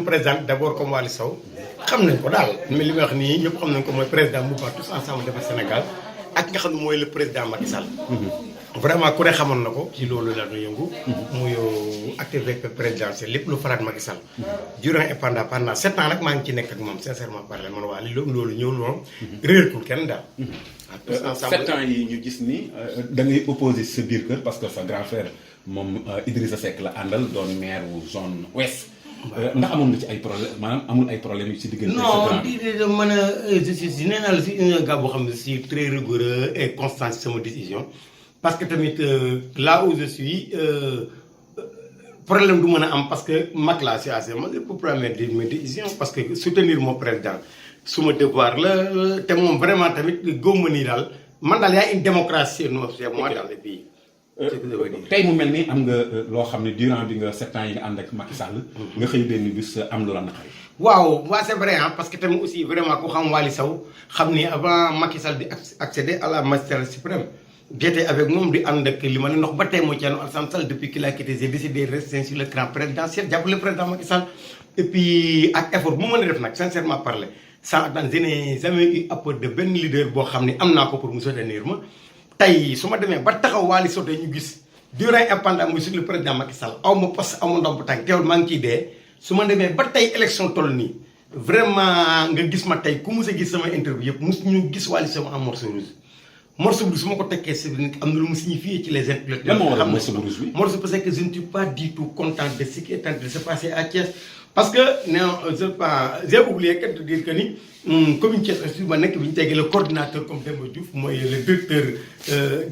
présente d'abord comme Waly Sow xam nañ ko daal mais li may wax nii ñëpp xam nañ ko mooy président mouvement tous ensemble defar Sénégal ak nga xam ne mooy le président Macky Sall. vraiment ku ne xamoon na ko ci loolu la ñu yëngu. muy activité présidentielle lépp lu faraat Macky Sall. durant et pendant 7 ans nag maa ngi ci nekk ak moom sincèrement parler man waa li loolu ñëwul moom. réeratul kenn daal. 7 ans yi ñu gis ni da ngay opposé sa biir kër parce que sa grand frère moom Idrissa Seck la àndal doon maire wu zone ouest. ndax amoon na ci ay problème maanaam amul ay problème yu ci diggante. non di mën a je suis nee naa la si un gars boo xam ne si très rigoureux et constant ci sama décision. parce que tamit là où je suis problème du mën a am parce que mag laa si assez ma pour prendre mes décisions parce que soutenir mon président suma devoir la te moom vraiment tamit góob nii daal man daal y a une démocratie chez moi dans le pays. tey mu mel ni am nga loo xam ne durant bi nga 7 ans yi nga ànd ak Macky Sall. nga xëy benn bis am lu la naqari. waaw c'est vrai parce que tamit aussi vraiment ku xam Waly Sow xam ni avant Macky Sall di accéder à la magistrature suprême. j'étais avec moom di ànd ak li ma ne ndox ba tey moo Thierno Alassane Sall depuis qu'il a quitté j'ai décidé de rester sur le cran présidentiel jàppale président Macky Sall et puis ak effort bu ma mën a def nag sincèrement parler sans attendre je n'ai jamais eu apport de benn leader boo xam ne am naa ko pour mu soutenir ma tey su ma demee ba taxaw Waly Sow ñu gis durant indépendance muy sur le président Macky Sall aw ma poste aw ma ndomb tànk teewul maa ngi ciy dee su ma demee ba tey élection toll nii vraiment nga gis ma tey ku mus a gis sama interview yëpp mus ñu gis Waly Sow en morceau rouge morceau bi su ma ko tekkee si nit am na lu mu signifié ci les intellectuels. lan moo waral morceau rouge bi. morceau parce que je ne suis pas du tout content de ce qui est en train de se passer à Thiès. parce que non j'ai oublié de dire que ni commune Thiès aussi ma nekk bi ñu teggee le coordinateur comme Demba Diouf mooy le directeur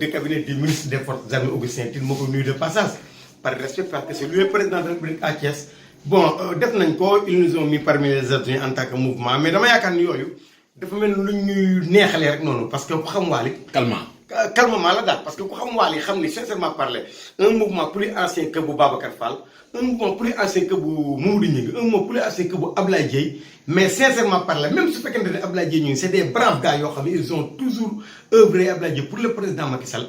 de cabinet du ministre des forces armées Augustin Tine moo ko nuyu de passage par respect parce que c'est lui le président de la République à Thiès. bon def nañ ko ils nous ont mis parmi les adjoints en tant que mouvement mais dama yaakaar ni yooyu. dafa mel ni lu ñuy neexalee rek noonu parce que ku xam Waly. calmement la daal parce que ku xam Waly xam ni sincèrement parler un mouvement plus ancien que bu Babacar Fall un mouvement plus ancien que bu Mamadou Gningue un mouvement plus ancien que bu Ablaye Dieye mais sincèrement parler même su fekkente ne Ablaye Dieye ñooñu c'est des braves gars yoo xam ne ils ont toujours œuvré Ablaye Dieye pour le président Macky Sall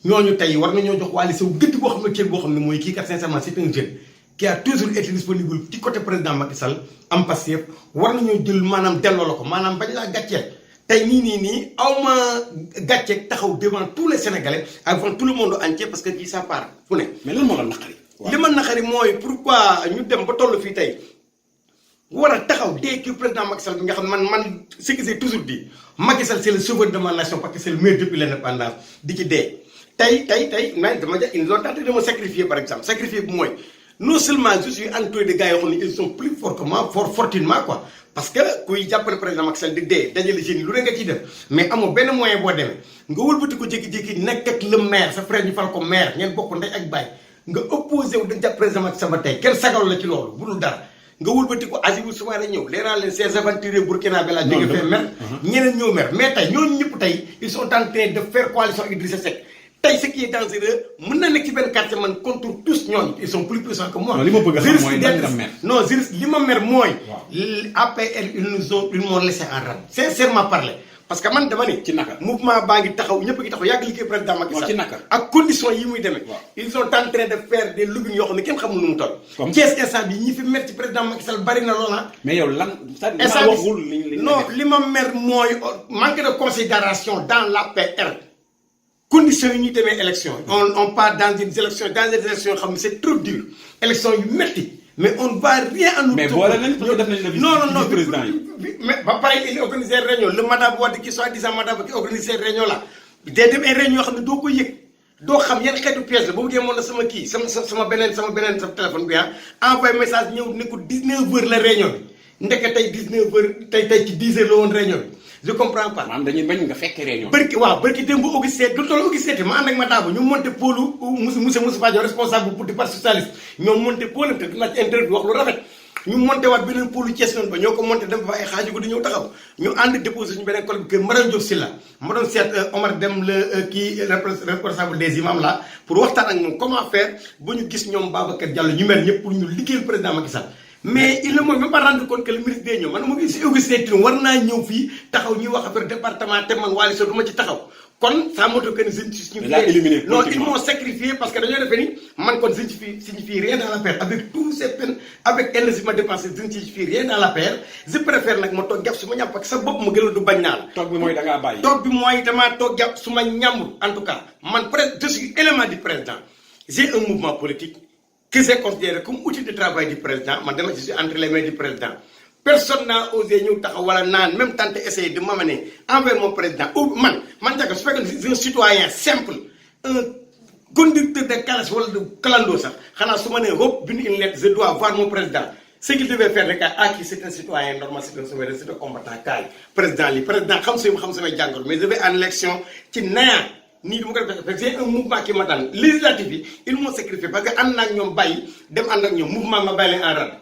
ñooñu tey war nañoo jox Waly Sow gëdd boo xam ne cër boo xam ne mooy kii kat sincèrement c'est un jeune. qui a toujours été disponible ci côté président Macky Sall am Pastef war nañoo jël maanaam delloo la ko maanaam bañ laa gàcceel tey nii aw ma gàcceeg taxaw devant tous les Sénégalais avant tout le monde entier parce que kii ça part fu ne. mais lan moo la naqari. li ma naqari mooy pourquoi ñu dem ba toll fii tey war a taxaw dee kii président Macky Sall bi nga xam ne man ce que j'ai toujours dit Macky Sall c'est le sauveur de ma nation parce que c'est le meilleur depuis l'indépendance di ci dee. tey man dama ja ils ont tenté de me sacrifier par exemple sacrifier bu mooy. non seulement je suis entouré de gars yoo xam ne ils sont plus forts que moi fortunement quoi parce que kuy jàppale président Macky Sall di dee dajale jeunes yi lu ne nga ciy def mais amoo benn moyen boo demee nga wëlbati ko jékki-jékki nekk ak le maire sa frère ñu fal ko maire ngeen bokk ndey ak baay nga opposé wu dañ jàpp président Macky Sall ba tey kenn sagal la ci loolu bu dul dara nga wëlbati ko Hadjibou Soumaré ñëw leeral leen ces aventuriers burkinabé la jóge fee mer ñeneen ñëw mer mais tey ñooñu ñëpp tey ils sont en train de faire coalition Idrissa Seck tey ce qui est dangereux mën na nekk ci benn quartier man contre tous ñooñu ils sont plus puissants que moi. non li ma bëgg a xam mooy lan nga mer. non li ma mer mooy. APR ils m'ont laissé en rade. sincèrement parler parce que man dama ni. ci naka mouvement baa ngi taxaw ñëpp a ngi taxaw yàgg liggéey président Macky Sall. ci naka ak conditions yi muy demee. ils sont en train de faire des lobbying yoo xam ne kenn xamul nu mu toll. comme Thiès instant bi ñi fi mer ci président Macky Sall bari na loola. mais yow lan. instant bi non li ma mer mooy manque de considération dans l'APR. conditions yi ñuy demee élection on part dans des élections xam ne c'est trop dur élection yu métti mais on va rien en. mais boole nañ parce que def nañ la vice président yi. mais ba pare il organisé réunion le Madaba Wade qui soi-disant Madaba qui organisé réunion là day dem ay réunion yoo xam ne doo ko yëg doo xam yan xeetu pièce la ba mu gémmoon na sama kii sama beneen sa téléphone bi envoyé message ñëw ne ko 19h la réunion bi ndeke tey 19h tey ci 10h la woon réunion bi. je comprends pas. maanaam dañuy bañ nga fekkee réunion. barki démb Augustin du toll Augustin ma ànd ak ma daaba ñu monté pôlu monsieur Fadio responsable pour du parti socialiste ñoom monté pôle te dinaa ci interview wax lu rafet ñu monté waat beneen pôlu Thiès noonu ba ñoo ko monté dem fa ay xaaju ko di ñëw taxaw ñu ànd déposé suñu beneen collègue kër Maram Diop Sylla ma doon seet Omar Dem le kii responsable des imams là pour waxtaan ak moom comment faire bu ñu gis ñoom Babacar Diallo ñu mel ñëpp pour ñu liggéeyal président Macky Sall. mais il ne m'a même pas rendu compte que le ministre day ñëw man ma gis si Augustin Tine war naa ñëw fii taxaw ñuy wax affaire département te man Waly Sow du ma ci taxaw kon ça montre que je ne suis éliminé non ils m'ont sacrifié parce que dañoo defee ni man kon je ne signifie rien dans l'affaire avec tous ces peines avec énergie ma dépensé je ne signifie rien dans l'affaire je préfère nag ma toog jàpp su ma ñàmb parce que sa bopp ma gënal du bañ naa la. toog bi mooy da ngaa bàyyi. toog bi mooy damaa toog jàpp su ma ñàmbul en tout cas man je suis élément du président j'ai un mouvement politique que j'ai considéré comme outil de travail du président man dama je suis entre les mains du président. Personne n'a osé ñëw taxaw wala naan même tenter essayer de m'amener envers mon président ou man Ndiaga su fekkee un citoyen simple un conducteur de calèche wala de clando sax xanaa su ma nee hop bind une lettre je dois voir mon président ce qu'il devait faire rek kii c'est un citoyen normal c'est un combattant kaay président li président xam samay jàngoro mais je vais en élection ci naa nii du ma ko defee j'ai un mouvement qui m'attend législatif yi ils m'ont sacrifié parce que ànd naa ak ñoom bàyyi dem ànd ak ñoom mouvement ma bàyyi leen en rade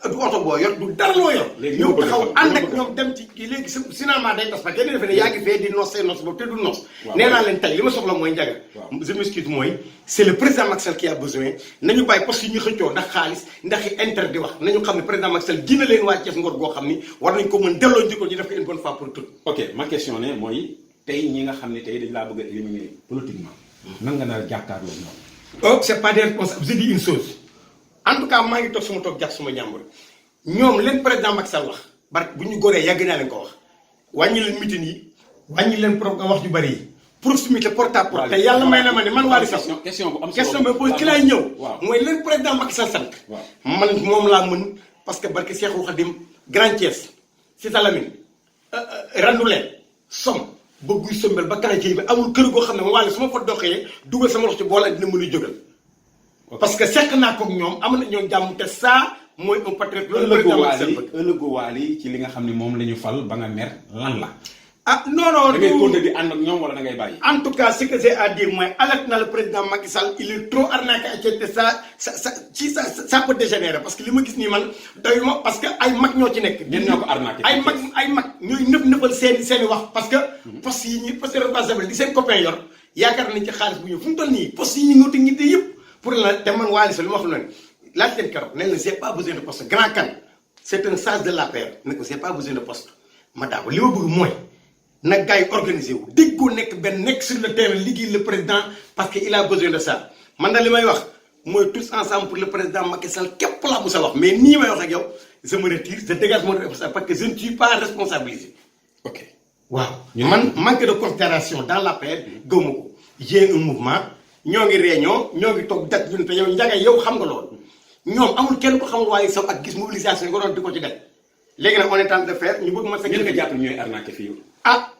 du oto boo yor du dara loo yor. ñëw taxaw ànd ak ñoom dem ci kii léegi finalement day tas parce que kenn defe ne yaa ngi fee di nos say nos boobu te du nos. nee naa leen tey li ma soxla mooy Ndiaga. je m'excuse mooy c'est le président Macky Sall qui a besoin nañu bàyyi poste yi ñu xëccoo ndax xaalis ndax i intérêt di wax nañu xam ne président Macky Sall dina leen waa Thiès ngor goo xam ni war nañ ko mën delloo njëkkoon ñu def ko une bonne fois pour tout. ok ma question ne mooy tey ñi nga xam ne tey dañ laa bëgg a éliminer politiquement. nan nga nar a jàkkaarloo ñoom. oh c'est pas des responsables je dis une chose. en tout cas maa ngi toog suma toog jàpp suma njàmbur ñoom leen président Macky Sall wax barke bu ñu góoree yàgg naa leen ko wax wàññi leen meeting yi wàññi leen wax ju bari yi proximité porte à porte te yàlla may na ma ne man Waly Sow question bu am solo question bi pose ci laay ñëw mooy leen président Macky Sall sant man moom laa mën parce que barke Cheikhou Khadim Grand Thiès Cité Lamine Randoulène Somme ba guy sombel ba kanacé bi amul kër goo xam ne moom Waly su ma fa doxee dugal sama loxo ci bool ak dina mën a jógal parce que seq naa ko ñoom am na ñoom jàmm te ça mooy un patriote ëllëgu Waly ci li nga xam ne moom la ñu fal ba nga mer lan la. ah non non da ngay continuer di ànd ak ñoom wala da ngay bàyyi. en tout cas ce que j'ai à dire mooy alerte na le président Macky Sall il est trop arnaqué à te ça peut dégénérer parce que li ma gis nii man doyuma parce que ay mag ñoo ci nekk. ñenn ñoo ko arnaqué ay mag ñooy nëppal seeni wax parce que poste yi ñuy poste responsable di seen copain yor yaakaar nañ ci xaalis bu ñëw fu mu toll nii poste yi ñu ngoti ngi yëpp pour la te man Waly Sow li ma wax noonu laaj leen keroog nee na j'ai pas besoin de poste grand kan c'est un sage de la paix ne ko j'ai pas besoin de poste ma daa ko li ma bëgg mooy nag gars yi organisé wu déggoo nekk benn nekk sur le terrain liggéey le président parce que il a besoin de ça man daal li may wax mooy tous ensemble pour le président Macky Sall képp laa musa wax mais nii may wax ak yow je me retire je dégage mon responsable parce que je ne suis pas responsabilisé. ok waaw man manque de considération dans la paix gëwma ko j'ai un mouvement ñoo ngi réunion ñoo ngi toog dat ñun te yow Ndiaga yow xam nga loolu ñoom amul kenn ko xamul Waly Sow ak gis mobilisation yi nga doon di ko ci def léegi nag on est en train de faire ñu bëgg ma fekk nga jàpp ñooy arnaqué fii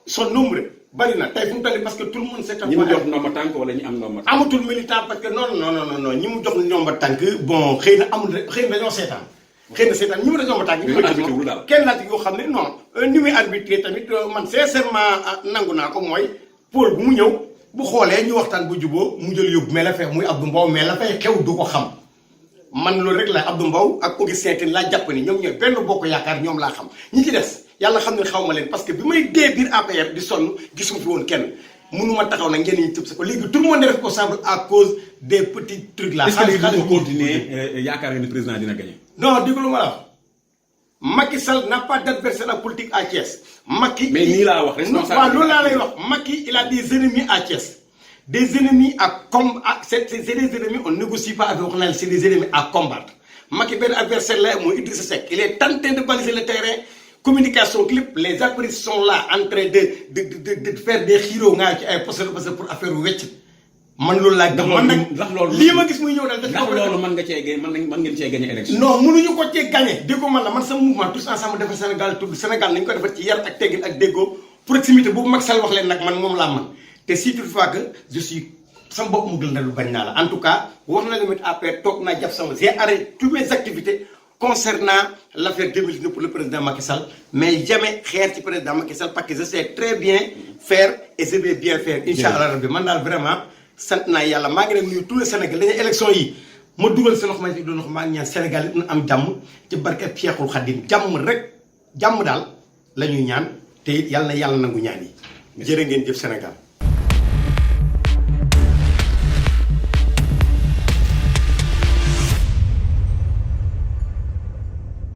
son nombre bari na tey fu mu toll parce que tout le monde sait ñi mu jox ndomba tànk wala ñi am ndomba tànk amatul militant parce que non ñi mu jox ndomba tànk bon xëy na amul xëy na dañoo seetaan ñi mu da ndomba tànk kenn laa ci yoo xam ne non ni muy arbitré tamit man sincèrement nangu naa ko mooy pôle bu mu ñëw bu xoolee ñu waxtaan bu juboo mu jël yóbbu mais la fay muy Abdou Mbow mais la fay xew du ko xam man loolu rek la Abdou Mbow ak Augustin Tine laa jàpp ni ñoom ñooy benn bokk yaakaar ñoom laa xam ñi ci des yàlla xam ne xaw ma leen parce que bi may dee biir APR di sonn gisuma fi woon kenn mënuma taxaw nag ngeen ñi tëb sa ko léegi tout le monde est responsable à cause des petits trucs là. est-ce que léegi ñu continuer yaakaar ni président dina gagner. non déglu ma la wax Macky Sall n'a pas d'adversaire en politique à Thiès. Macky mais nii laa wax responsable waaw loolu laa lay wax Macky il a des ennemis à Thiès. des ennemis à c'est des ennemis on négocie pas avec wax naa c'est des ennemis à combattre Macky benn adversaire la mooy Idrissa Seck il est tenté de baliser le terrain communication clip les appareils sont là en train de faire des xiiroo ngaa ci ay poste pour affaire wecc man loolu laa gëm man nag ndax loolu lii ma gis muy ñëw daal ndax loolu mën nga cee mën ngeen cee gagné élection. non mënuñu ko cee gagné déggoo man la man sama mouvement tous ensemble defar Sénégal tudd Sénégal nañu ko defar ci yar ak teggin ak déggoo proximité boobu Macky Sall wax leen nag man moom laa man te si toutefois que je suis sama bopp mu gën na lu bañ naa la en tout cas wax na limite après toog naa jàpp sama j'ai arrêté toutes mes activités concernant l'affaire 2019 pour le président Macky Sall mais jamais xeer ci président Macky Sall parce que je sais très bien faire et je vais bien faire inch'Allah rabbi man daal vraiment sant naa yàlla maa ngi nag nuyu tous les Sénégalais dañuy élection yi ma dugal sa loxo ma ci doon wax maa ngi ñaan Sénégal yi am jàmm ci barke Cheikhul Khadim jàmm rek jàmm daal la ñuy ñaan te it yàlla na yàlla nangu ñaan yi jërë ngeen jëf Sénégal